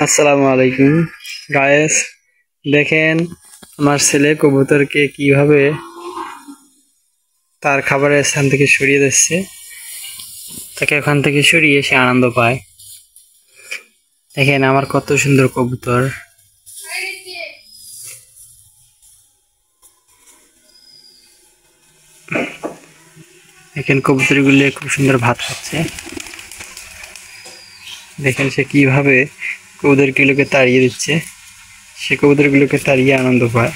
আসসালামু আলাইকুম গায়েস, দেখেন আমার ছেলে কবুতরকে কিভাবে তার খাবারের স্থান থেকে সরিয়ে দিচ্ছে। তাকে ওখান থেকে সরিয়ে সে আনন্দ পায়। দেখেন আমার কত সুন্দর কবুতর। দেখেন কবুতরগুলো খুব সুন্দর ভাত খাচ্ছে। দেখেন সে কিভাবে কবুতরগুলোকে তাড়িয়ে দিচ্ছে। সে কবুতরগুলোকে তাড়িয়ে আনন্দ পায়।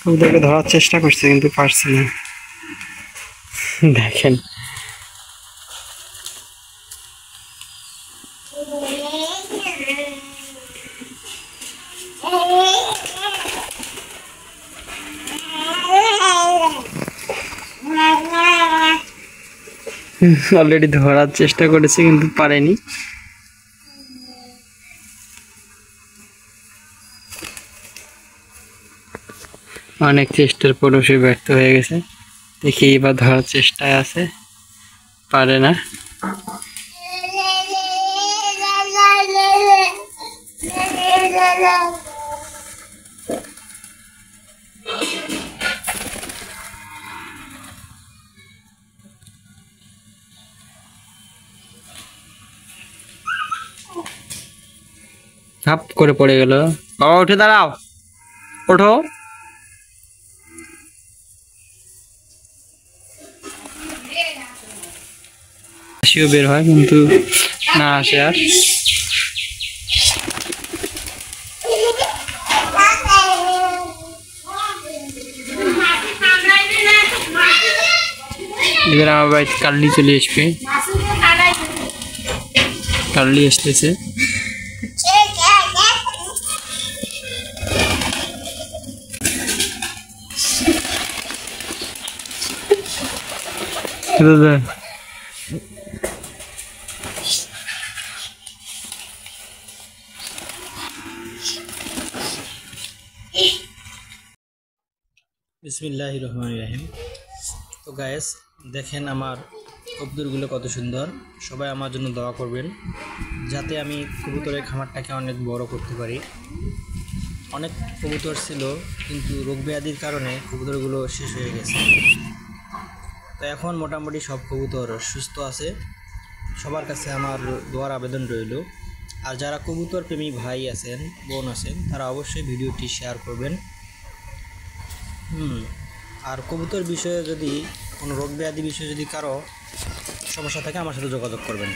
কবুতরকে ধরার চেষ্টা করছে কিন্তু পারছে না। দেখেন অলরেডি ধরার চেষ্টা করেছে কিন্তু পারেনি। অনেক চেষ্টার পরেও সে ব্যর্থ হয়ে গেছে। দেখি এবার ধরার চেষ্টায় আছে, পারে না। হাপ করে পড়ে গেল। বাবা উঠে দাঁড়াও, ওঠো। হাসিও বের হয় কিন্তু না আসে আর। এবার আমার বাড়িতে কাল্লি চলে আসবে। কাল্লি আসতেছে। দাদা বিসমিল্লাহির রহমানির রহিম। তো গায়েস, দেখেন আমার কবুতরগুলো কত সুন্দর। সবাই আমার জন্য দোয়া করবেন যাতে আমি কবুতরের খামারটাকে অনেক বড় করতে পারি। অনেক কবুতর ছিল কিন্তু রোগ ব্যাধির কারণে কবুতরগুলো শেষ হয়ে গেছে। তো এখন মোটামুটি সব কবুতর সুস্থ আছে। সবার কাছে আমার দোয়ার আবেদন রইল। আর যারা কবুতর প্রেমী ভাই আছেন, বোন আছেন, তারা অবশ্যই ভিডিওটি শেয়ার করবেন। আর কবুতর বিষয়ে যদি কোনো রোগ ব্যাধি বিষয়ে যদি কারো সমস্যা থাকে আমার সাথে যোগাযোগ করবেন।